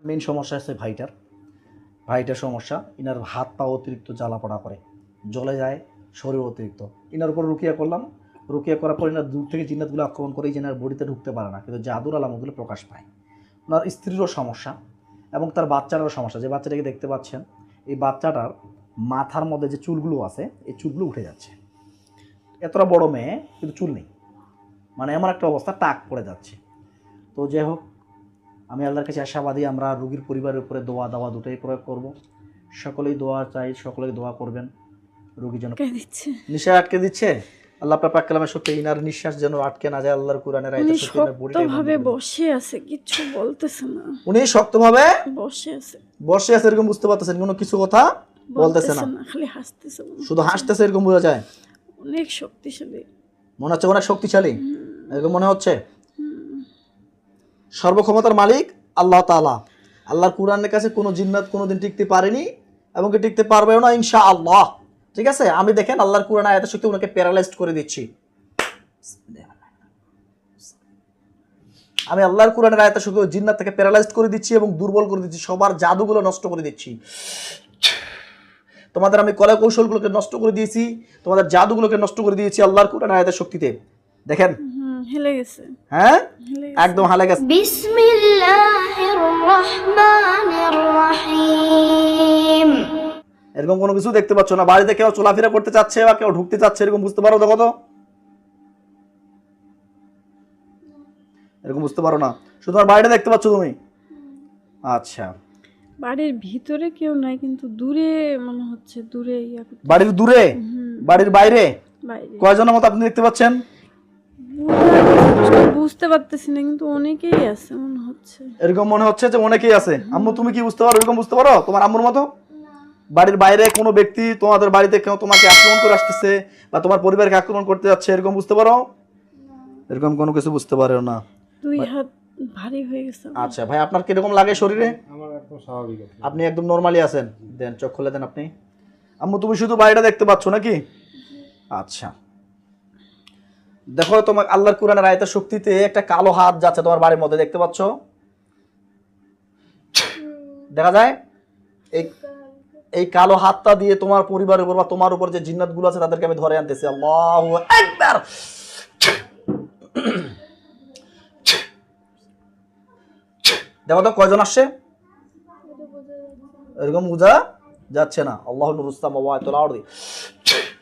Main সমস্যা আছে ভাইটার সমস্যা। ইনার হাত পা অতিরিক্ত জ্বালা পোড়া করে, জ্বলে যায় শরীর অতিরিক্ত। ইনার উপর রুকিয়া করলাম, রুকিয়া করার পর ইনার দূর থেকে জিন্নাতগুলো আক্রমণ করে, ইনার বডিতে ঢুকতে পারে না, কিন্তু জাদুর আলামতগুলো প্রকাশ পায়। ওনার স্ত্রীরও সমস্যা এবং তার বাচ্চারও সমস্যা। যে বাচ্চাটাকে দেখতে পাচ্ছেন, এই বাচ্চাটার মাথার মধ্যে যে চুলগুলো আছে, এই চুলগুলো উঠে যাচ্ছে। এতটা বড় মেয়ে কিন্তু চুল নেই, মানে এমন একটা অবস্থা, টাক পড়ে যাচ্ছে। তো যাই হোক, আমি আল্লাহর কাছে আশাবাদী, আমরা রোগীর পরিবারের উপরে দোয়া দাওয়া দুটোই প্রয়োগ করব। সকলেই দোয়া চাই, সকলেই দোয়া করবেন রোগী যেন। নিঃশ্বাস আটকে দিচ্ছে, আল্লাহ পাক কালামের সত্যি ইনার নিঃশ্বাস যেন আটকে না যায়। আল্লাহর কোরআনের আয়াতে সত্যি ইনার বডিটা শক্তভাবে বসে আছে, কিছু বলতেছে না। উনি শক্তভাবে বসে আছে এরকম বুঝতে পারতেছেন, কোনো কিছু কথা বলতেছে না, খালি হাসতেছে, শুধু হাসতেছে, এরকম বোঝা যায়। অনেক শক্তিশালী মনে হচ্ছে, অনেক শক্তিশালী এরকম মনে হচ্ছে। সর্বক্ষমতার মালিক আল্লাহ তাআলা। আল্লাহর কোরআনের কাছে কোনো জিন্নাত কোনোদিন টিকতে পারেনি এবং কি টিকতে পারবেও না ইনশাআল্লাহ। ঠিক আছে, আমি দেখেন আল্লাহর কোরআন আয়াতের শক্তি ওনাকে প্যারালাইজড করে দিচ্ছি। আমি আল্লাহর কোরআনের আয়াতের শক্তি জিন্নাত থেকে প্যারালাইজড করে দিচ্ছি এবং দুর্বল করে দিচ্ছি, সবার জাদুগুলো নষ্ট করে দিচ্ছি। তোমাদের আমি কলা কৌশলগুলোকে নষ্ট করে দিয়েছি, তোমাদের জাদুগুলোকে নষ্ট করে দিয়েছি আল্লাহর কোরআন আয়াতের শক্তিতে। দেখেন হেলে গেছে, হ্যাঁ একদম হালে গেছে। বিসমিল্লাহির রহমানির রহিম। এরকম কোনো কিছু দেখতে পাচ্ছ না? বাড়িতে কেউ চলাফেরা করতে চাচ্ছে বা কেউ ঢুকতে চাচ্ছে, এরকম বুঝতে পারো? দেখো তো, এরকম বুঝতে পারো না, শুধু তোমার বাইরে দেখতে পাচ্ছ তুমি। আচ্ছা, বাড়ির ভিতরে কেউ নাই, কিন্তু দূরে মনে হচ্ছে, দূরে বাড়ির দূরে, বাড়ির বাইরে কয়জনের মতো আপনি দেখতে পাচ্ছেন? বুঝতে পারতেছি না, কিন্তু অনেকেই আছে মনে হচ্ছে। এরকম মনে হচ্ছে যে অনেকেই আছে। আম্মু তুমি কি বুঝতে পারো? এরকম বুঝতে পারো তোমার আম্মুর মতো? বাড়ির বাইরে কোনো ব্যক্তি তোমাদের বাড়িতে কেউ তোমাকে আক্রমণ করে আসতেছে বা তোমার পরিবারকে আক্রমণ করতে যাচ্ছে, এরকম বুঝতে পারো? এরকম কোনো কিছু বুঝতে পারো না? দুই হাত ভারী হয়ে গেছে। আচ্ছা ভাই, আপনার কিরকম লাগে শরীরে? আমার একদম স্বাভাবিক আছে। আপনি একদম নরমালি আছেন। দেন চোখ খুলে দেন আপনি। আম্মু তুমি শুধু বাইরেটা দেখতে পাচ্ছ নাকি? আচ্ছা, দেখো তোমার আল্লাহর কোরআনের আয়াতের শক্তিতে একটা কালো হাত যাচ্ছে তোমার বাড়ির মধ্যে, দেখতে পাচ্ছ? দেখা যায়? এই কালো হাতটা দিয়ে তোমার পরিবারের উপর বা তোমার উপর যে জিন্নাতগুলো আছে তাদেরকে আমি ধরে আনতেছি। আল্লাহু আকবার। দেখো তো কয়জন আসছে? এরকম বোঝা যাচ্ছে না। আল্লাহু নূরুস সামাওয়াতি ওয়াল আরদি।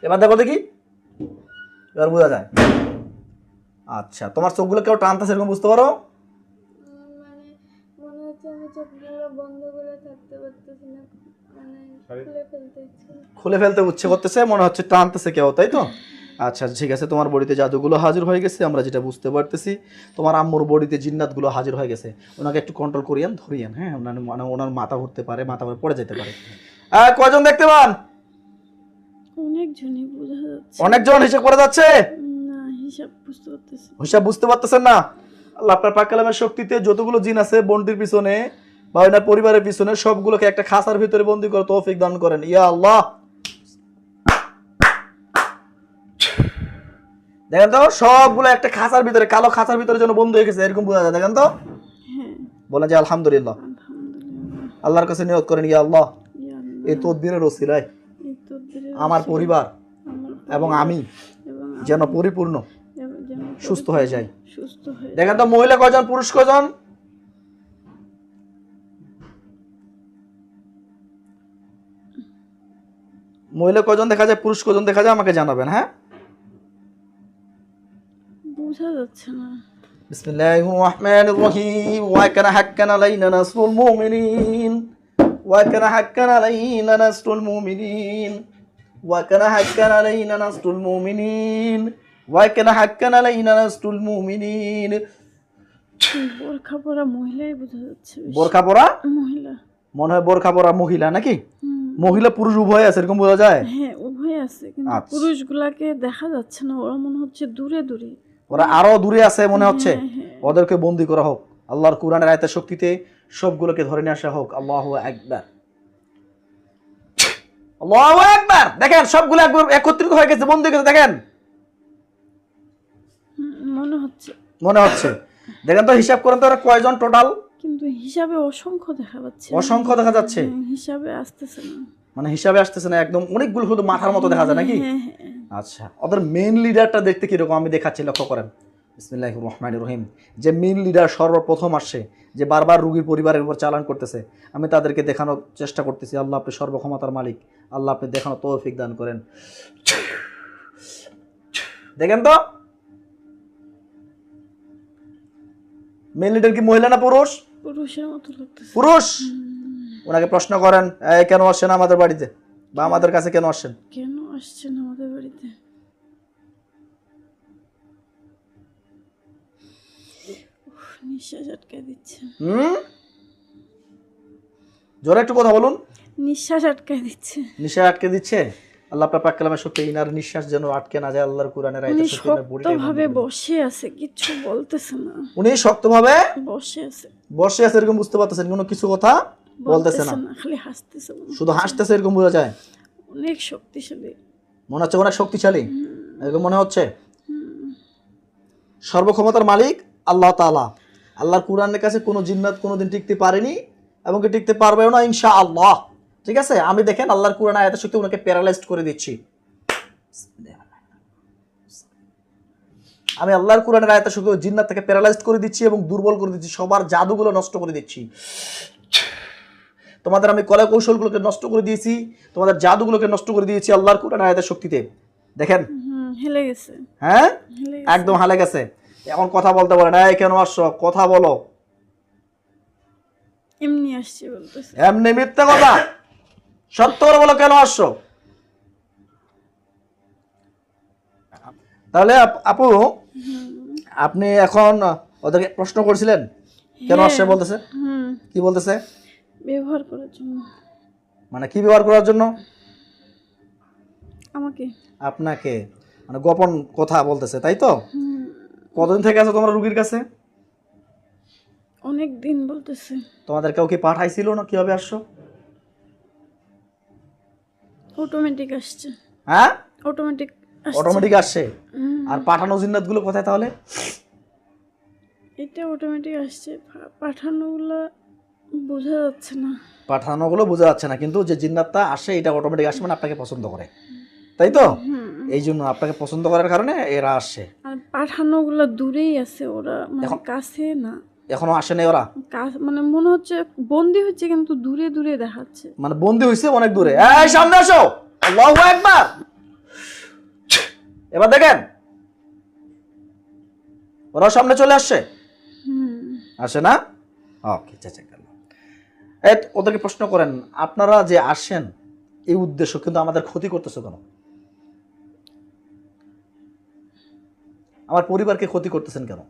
এবার দেখো দেখি, এবার বোঝা যায়। আচ্ছা, তোমার চোখগুলো কেউ টানতেছে, এরকম বুঝতে পারো? মানে মনে হচ্ছে আমি চোখগুলো বন্ধ করে থাকতে পারতেছি না, মানে খুলে ফেলতে ইচ্ছে করতেছে, মনে হচ্ছে টানতেছে কেউ, তাই তো? আচ্ছা ঠিক আছে, তোমার বডিতে জাদুগুলো হাজির হয়ে গেছে, আমরা যেটা বুঝতে পারতেছি। তোমার আম্মুর বডিতে জিন্নাতগুলো হাজির হয়ে গেছে। ওনাকে একটু কন্ট্রোল করিয়েন, ধরিয়েন। হ্যাঁ, ওনার মাথা ঘুরতে পারে, মাথা পড়ে যেতে পারে। কয়জন দেখতে পান? অনেকজনই বোঝা যাচ্ছে। অনেকজন হিসাব করা যাচ্ছে না, হিসাব বুঝতে পারতেছি। হিসাব বুঝতে পারতেছেন না? আল্লাহ আপনার পাক কালামের শক্তিতে যতগুলো জিন আছে বন্দির পিছনে বা ওনার পরিবারের পিছনে, সবগুলোকে একটা খাঁচার ভিতরে বন্দি করে তৌফিক দান করেন ইয়া আল্লাহ। দেখেন তো, সবগুলো একটা খাঁচার ভিতরে, কালো খাঁচার ভিতরে যেন বন্ধ হয়ে গেছে, এরকম বোঝা যায়। দেখেন তো, বলেন যে আলহামদুলিল্লাহ। আল্লাহর কাছে নিয়ত করেন ইয়া আল্লাহ, এই তদবিরের ওসিলায় আমার পরিবার এবং আমি যেন পরিপূর্ণ সুস্থ হয়ে যায়। দেখেন তো, মহিলা কয়জন, পুরুষ কয়জন? মহিলা কয়জন দেখা যায়, পুরুষ কয়জন দেখা যায়, আমাকে জানাবেন। হ্যাঁ, বোঝা যাচ্ছে না। বিসমিল্লাহির রহমানির রহিম। ওয়া কানা হাক্কান আলাইনা নাসরুল মুমিনিন, ওয়া কানা হাক্কান আলাইনা নাসরুল মুমিনিন, ওয়া কানা হাক্কান আলাইনা নাসরুল মুমিনিন, ওয়া কানা হাক্কান আলাইনা নাসরুল মুমিনিন। বোরখা পরা মহিলাই বোঝা যাচ্ছে। বোরখা পরা মহিলা, মনে হয় বোরখা পরা মহিলা নাকি? মহিলা পুরুষ উভয় আছে, এরকম বোঝা যায়? হ্যাঁ, উভয় আছে, কিন্তু পুরুষগুলাকে দেখা যাচ্ছে না, ওরা মনে হচ্ছে দূরে দূরে, ওরা আরো দূরে আছে মনে হচ্ছে। ওদেরকে বন্দি করা হোক আল্লাহর কোরআনের আয়াতের শক্তিতে, সবগুলোকে ধরে নিয়ে আসা হোক। আল্লাহু আকবার, আল্লাহু আকবার। দেখেন সবগুলো একবার একত্রিত হয়ে গেছে, বন্দি হয়ে গেছে। দেখেন, মনে হচ্ছে। দেখেন তো, হিসাব করেন তো ওরা কয়জন টোটাল? কিন্তু হিসাবে অসংখ্য দেখা যাচ্ছে। অসংখ্য দেখা যাচ্ছে, হিসাবে আসতেছে না। মানে হিসাবে আসতেছে না, একদম অনেকগুলো শুধু মাথার মতো দেখা যায় নাকি? হ্যাঁ হ্যাঁ। আচ্ছা, ওদের মেইন লিডারটা দেখতে কিরকম আমি দেখাচ্ছি, লক্ষ্য করেন। বিসমিল্লাহির রহমানির রহিম। যে মেইন লিডার সর্বপ্রথম আসছে, যে বারবার রুগীর পরিবারের উপর চালান করতেছে, আমি তাদেরকে দেখানোর চেষ্টা করতেছি। আল্লাহ আপনি সর্বক্ষমতার মালিক, আল্লাহ আপনি দেখানোর তৌফিক দান করেন। দেখেন তো মেইন লিডার কি মহিলা না পুরুষ? পুরুষের মতো লাগতেছে। পুরুষ। ওনাকে প্রশ্ন করেন, এই কেন আসছেন আমাদের বাড়িতে বা আমাদের কাছে কেন আসছেন? কেন আসছেন আমাদের বাড়িতে? নিঃশ্বাস আটকে দিচ্ছে। জোরে একটু কথা বলুন। নিঃশ্বাস আটকে দিচ্ছে। নিঃশ্বাস আটকে দিচ্ছে। আল্লাহ আপনার পাক কালামের শক্তি ইনার নিঃশ্বাস যেন আটকে না যায়। আল্লাহর কোরআনের উনি আয়াতের শক্তি ইনার বডিতে শক্তভাবে বসে আছে, কিছু বলতেছে না। উনি শক্তভাবে বসে আছে, বসে আছে, এরকম বুঝতে পারতেছেন, কোনো কিছু কথা বলতেছে না, খালি হাসতেছে। শুধু হাসতেছে, এরকম বোঝা যায়। অনেক শক্তিশালী মনে হচ্ছে অনেক শক্তিশালী, এরকম মনে হচ্ছে। সর্বক্ষমতার মালিক আল্লাহ তাআলা। আল্লাহর কোরআনের কাছে কোনো জিন্নাত কোনোদিন টিকতে পারেনি এবং কি টিকতে পারবেও না ইনশাআল্লাহ। ঠিক আছে, আমি দেখেন আল্লাহর কোরআন আয়াতের শক্তি ওনাকে প্যারালাইজড করে দিচ্ছি। আমি আল্লাহর কোরআনের আয়াতের শক্তি জিন্নাত থেকে প্যারালাইজড করে দিচ্ছি এবং দুর্বল করে দিচ্ছি, সবার জাদুগুলো নষ্ট করে দিচ্ছি। তোমাদের আমি কলা কৌশলগুলোকে নষ্ট করে দিয়েছি, তোমাদের জাদুগুলোকে নষ্ট করে দিয়েছি আল্লাহর কোরআন আয়াতের শক্তিতে। দেখেন হেলে গেছে। হ্যাঁ, একদম হালে গেছে। এখন কথা বলতে বলে না, কেন আসছো, কথা বলো। এমনি আসছে বলতেছে। এমনি মিথ্যা কথা, সত্য করে বলো কেন আসছো। তাহলে আপু আপনি এখন ওদেরকে প্রশ্ন করছিলেন কেন আসছে, বলতেছে কি বলতেছে? ব্যবহার করার জন্য। মানে কি ব্যবহার করার জন্য? আমাকে, আপনাকে, মানে গোপন কথা বলতেছে, তাই তো? কতদিন থেকে আছো তোমরা রুগীর কাছে? অনেক দিন বলতেছে। তোমাদের কেউ কি পাঠাইছিল না, কিভাবে আসছো? অটোমেটিক আসছে। হ্যাঁ, অটোমেটিক অটোমেটিক আসছে। আর পাঠানো জিন্নাতগুলো কোথায় তাহলে? এটা অটোমেটিক আসছে, পাঠানোগুলো বোঝা যাচ্ছে না। পাঠানোগুলো বোঝা যাচ্ছে না, কিন্তু যে জিন্নাতটা আসে এটা অটোমেটিক আসে, মানে আপনাকে পছন্দ করে, তাই তো? এই জন্য আপনাকে পছন্দ করার কারণে এরা আসছে। আর পাঠানোগুলো দূরেই আছে, ওরা মানে কাছে না। এখনো আসে নাই ওরা? মানে মনে হচ্ছে বন্দি হচ্ছে, কিন্তু দূরে দূরে দেখাচ্ছে। মানে বন্দি হয়েছে অনেক দূরে। এই সামনে আসো, আল্লাহু আকবার। এবার দেখেন ওরা সামনে চলে আসছে, আসে না? ওকে, ওদেরকে প্রশ্ন করেন, আপনারা যে আসেন এই উদ্দেশ্য, কিন্তু আমাদের ক্ষতি করতেছো কেন? আমার পরিবারকে ক্ষতি করতেছেন কেন?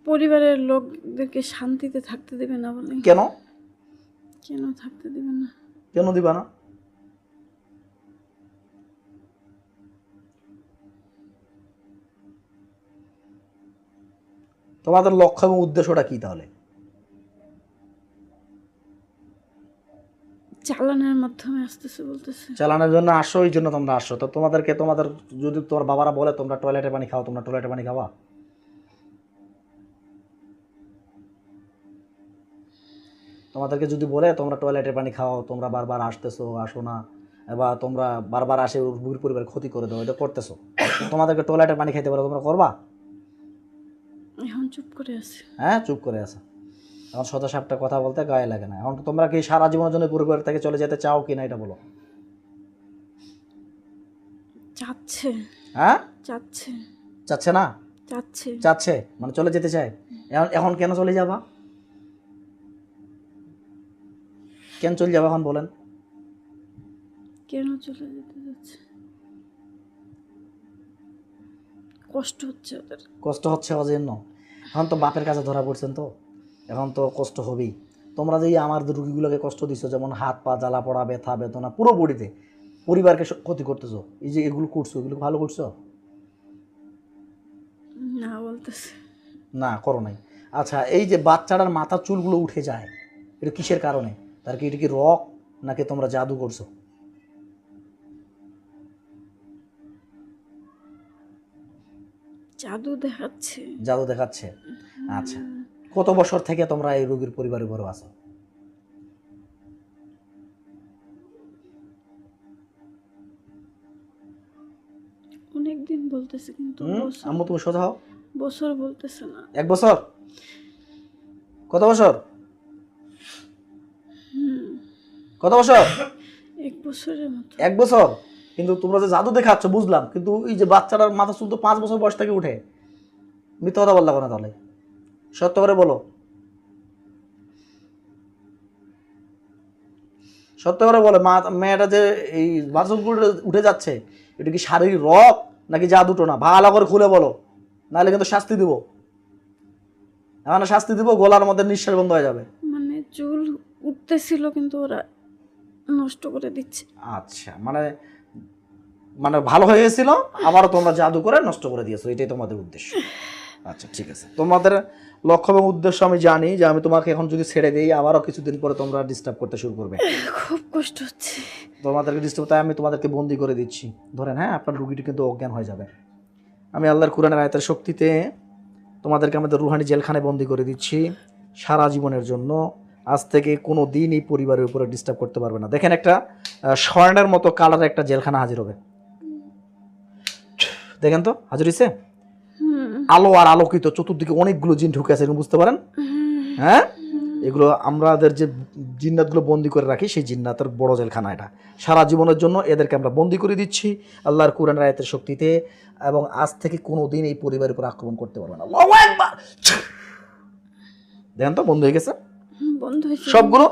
পরিবারের লোকদেরকে শান্তিতে থাকতে দেবে না বলে। কেন? কেন থাকতে দেবে না? কেন দিবা না? তোমাদের লক্ষ্য এবং উদ্দেশ্যটা কি তাহলে? চালানোর মাধ্যমে আসতেছে বলতেছে। চালানোর জন্য আসো, এই জন্য তোমরা আসো। তো তোমাদেরকে, তোমাদের যদি তোমার বাবারা বলে তোমরা টয়লেটের পানি খাও, তোমরা টয়লেটের পানি খাওয়া? তোমাদেরকে যদি বলে তোমরা টয়লেটের পানি খাও, তোমরা বারবার আসতেছো, আসো না, বা তোমরা বারবার আসে রুগীর পরিবারের ক্ষতি করে দাও, এটা করতেছো, তোমাদেরকে টয়লেটের পানি খাইতে বলে তোমরা করবা? এখন চুপ করে আছে। হ্যাঁ, চুপ করে আছে। এখন শত সাপটা কথা বলতে গায়ে লাগে না। এখন তোমরা কি সারা জীবনের জন্য পরিবার থেকে চলে যেতে চাও কি না, এটা বলো। চাচ্ছে। হ্যাঁ, চাচ্ছে। চাচ্ছে না? চাচ্ছে। চাচ্ছে মানে চলে যেতে চায়। এখন কেন চলে যাবা? কেন চলে যাবা এখন বলেন? কেন চলে যেতে যাচ্ছে? কষ্ট হচ্ছে ওদের। কষ্ট হচ্ছে ওর জন্য। এখন তো বাপের কাছে ধরা পড়ছেন, তো এখন তো কষ্ট হবেই। তোমরা যে আমার রুগীগুলোকে কষ্ট দিচ্ছ, যেমন হাত পা জ্বালা পড়া, ব্যথা বেদনা পুরো বডিতে, পরিবারকে ক্ষতি করতেছো, এই যে এগুলো করছো, এগুলো ভালো করছো না? বলতেছে না, করো নাই। আচ্ছা, এই যে বাচ্চাটার মাথার চুলগুলো উঠে যায়, এটা কিসের কারণে? তার কি এটা কি রক, নাকি তোমরা জাদু করছো? জাদু দেখাচ্ছে। জাদু দেখাচ্ছে। আচ্ছা, কত বছর থেকে তোমরা এই রোগীর পরিবারে বড় আছো? অনেকদিন বলতেছে কিন্তু আম্মু তুমি সোজা হও। বছর বলতেছে না। 1 বছর? কত বছর? কত বছর? 1 বছরের মতো। 1 বছর? কিন্তু তোমরা যে জাদু দেখাচ্ছ বুঝলাম, কিন্তু এই যে বাচ্চাটার মাথা চুল তো 5 বছর বয়স থেকে উঠে, মিথ্যা কথা বললা কেন তাহলে? সত্য করে বলো, সত্য করে বলো। মেয়েটা যে এই মাথা চুল উঠে যাচ্ছে, এটা কি শারীরিক রোগ নাকি জাদু টোনা? ভালো করে খুলে বলো, নাহলে কিন্তু শাস্তি দিব। এখন শাস্তি দিব, গলার মধ্যে নিঃশ্বাস বন্ধ হয়ে যাবে। মানে চুল উঠতেছিল কিন্তু ওরা নষ্ট করে দিচ্ছে। আচ্ছা, মানে মানে ভালো হয়ে গেছিল, আবারও তোমরা জাদু করে নষ্ট করে দিয়েছো, এটাই তোমাদের উদ্দেশ্য। আচ্ছা ঠিক আছে, তোমাদের লক্ষ্য এবং উদ্দেশ্য আমি জানি, যে আমি তোমাকে এখন যদি ছেড়ে দিই আবারও কিছুদিন পরে তোমরা ডিস্টার্ব করতে শুরু করবে। খুব কষ্ট হচ্ছে। তোমাদেরকে ডিস্টার্ব, তাই আমি তোমাদেরকে বন্দি করে দিচ্ছি। ধরেন, হ্যাঁ, আপনার রুগীটি কিন্তু অজ্ঞান হয়ে যাবে। আমি আল্লাহর কোরআনের আয়াতের শক্তিতে তোমাদেরকে আমাদের রুহানি জেলখানায় বন্দি করে দিচ্ছি সারা জীবনের জন্য। আজ থেকে কোনো দিন এই পরিবারের উপরে ডিস্টার্ব করতে পারবে না। দেখেন, একটা স্বর্ণের মতো কালারের একটা জেলখানা হাজির হবে। দেখেন তো, হাজির হয়েছে। আলো আর আলোকিত, চতুর্দিকে অনেকগুলো জিন ঢুকে আছে, বুঝতে পারেন? হ্যাঁ, এগুলো আমাদের যে জিন্নাতগুলো বন্দি করে রাখি, সেই জিন্নাতের বড় জেলখানা এটা। সারা জীবনের জন্য এদেরকে আমরা বন্দি করে দিচ্ছি আল্লাহর কোরআনের আয়াতের শক্তিতে, এবং আজ থেকে কোনো দিন এই পরিবারের উপর আক্রমণ করতে পারবে না। আল্লাহু আকবার। দেখেন তো, বন্ধ হয়ে গেছে বন্ধ হয়েছে সবগুলো।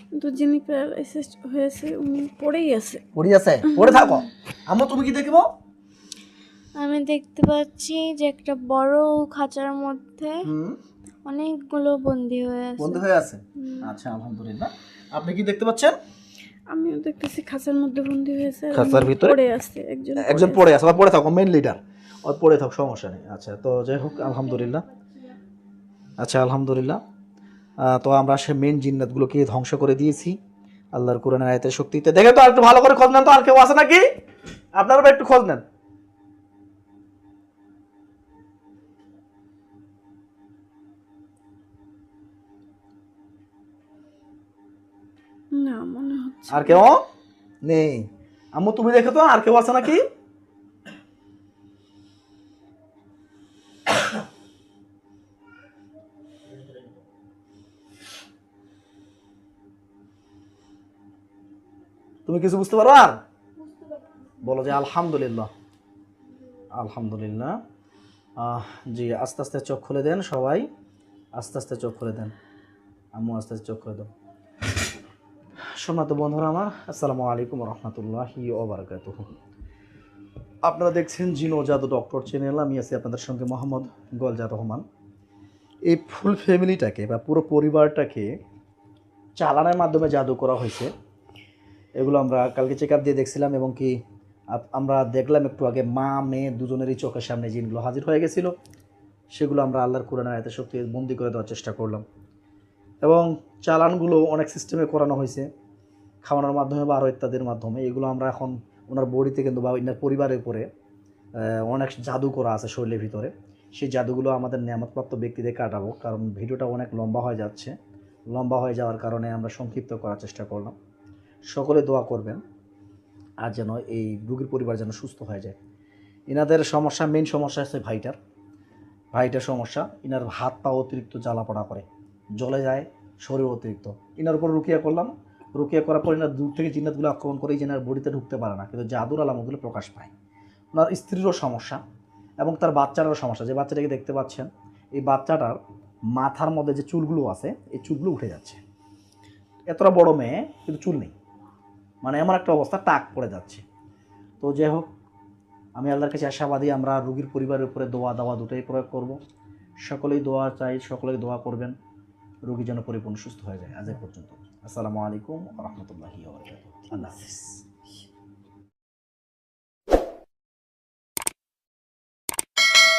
কিন্তু যিনি প্যারালাইসিস হয়েছে উনি পড়েই আছে। পড়ে আছে, পড়ে থাকো। আম্মু তুমি কি দেখবো? আমি দেখতে পাচ্ছি যে একটা বড় খাঁচার মধ্যে অনেকগুলো বন্দি হয়ে আছে। বন্ধ হয়ে আছে। আচ্ছা, আলহামদুলিল্লাহ। আপনি কি দেখতে পাচ্ছেন? আমিও দেখতেছি খাঁচার মধ্যে বন্দি হয়েছে, আর খাঁচার উনি ভিতরে পড়ে আছে। একজন পড়ে আছে, বা পড়ে থাকো, মেইন লিডার, ওর পড়ে থাক, সমস্যা নেই। আচ্ছা, তো যাই হোক, আলহামদুলিল্লাহ। আচ্ছা, আলহামদুলিল্লাহ। তো আমরা সে মেইন জিন্নাতগুলোকে ধ্বংস করে দিয়েছি আল্লাহর কোরআনের আয়াতের শক্তিতে। দেখে তো, আর একটু ভালো করে খোঁজ নেন তো, আর কেউ আছে নাকি? আপনারা একটু খোঁজ নেন। না, মনে হচ্ছে আর কেউ নেই? আম্মু তুমি দেখো তো, আর কেউ আছে নাকি? তুমি কিছু বুঝতে পারো? আর বলো যে আলহামদুলিল্লাহ, আলহামদুলিল্লাহ। জি, আস্তে আস্তে চোখ খুলে দেন সবাই, আস্তে আস্তে চোখ খুলে দেন। আম্মু আস্তে আস্তে চোখ খুলে দাও। সম্মানিত বন্ধুরা আমার, আসসালামু আলাইকুম রহমতুল্লাহি ওয়া বারাকাতুহু। আপনারা দেখছেন জিন ও জাদু ডক্টর চ্যানেল। আমি আছি আপনাদের সঙ্গে মোহাম্মদ গোলজার রহমান। এই ফুল ফ্যামিলিটাকে বা পুরো পরিবারটাকে চালানোর মাধ্যমে জাদু করা হয়েছে। এগুলো আমরা কালকে চেক আপ দিয়ে দেখছিলাম, এবং কি আমরা দেখলাম একটু আগে, মা মেয়ে দুজনেরই চোখের সামনে জিনগুলো হাজির হয়ে গেছিলো। সেগুলো আমরা আল্লাহর কোরআনের আয়াতের শক্তি বন্দি করে দেওয়ার চেষ্টা করলাম, এবং চালানগুলো অনেক সিস্টেমে করানো হয়েছে, খাওয়ানোর মাধ্যমে বা আরও ইত্যাদির মাধ্যমে। এগুলো আমরা এখন ওনার বডিতে কিন্তু বা ওনার পরিবারের উপরে অনেক জাদু করা আছে শরীরের ভিতরে। সেই জাদুগুলো আমাদের নিয়ামতপ্রাপ্ত ব্যক্তিদের কাটাবো, কারণ ভিডিওটা অনেক লম্বা হয়ে যাচ্ছে। লম্বা হয়ে যাওয়ার কারণে আমরা সংক্ষিপ্ত করার চেষ্টা করলাম। সকলে দোয়া করবেন, আর যেন এই রোগীর পরিবার যেন সুস্থ হয়ে যায়। এনাদের সমস্যা, মেইন সমস্যা আছে ভাইটার সমস্যা। ইনার হাত পা অতিরিক্ত জ্বালা পড়া করে, জ্বলে যায় শরীর অতিরিক্ত। ইনার উপর রুকিয়া করলাম, রুকিয়া করার পর ইনার দূর থেকে জিন্নাতগুলো আক্রমণ করে, যে এনার বডিতে ঢুকতে পারে না, কিন্তু জাদুর আলামতগুলো প্রকাশ পায়। ওনার স্ত্রীরও সমস্যা, এবং তার বাচ্চারও সমস্যা। যে বাচ্চাটাকে দেখতে পাচ্ছেন, এই বাচ্চাটার মাথার মধ্যে যে চুলগুলো আছে, এই চুলগুলো উঠে যাচ্ছে। এতটা বড় মেয়ে, কিন্তু চুল নেই, মানে এমন একটা অবস্থা, টাক পড়ে যাচ্ছে। তো যাই হোক, আমি আল্লাহর কাছে আশাবাদী, আমরা রোগীর পরিবারের উপরে দোয়া দাওয়া দুটোই প্রয়োগ করব। সকলেই দোয়া চাই, সকলেই দোয়া করবেন, রোগী যেন পরিপূর্ণ সুস্থ হয়ে যায়। আজ এ পর্যন্ত। আসসালামু আলাইকুম ওয়া রাহমাতুল্লাহি ওয়া বারাকাতুহু। আল্লাহ হাফেজ।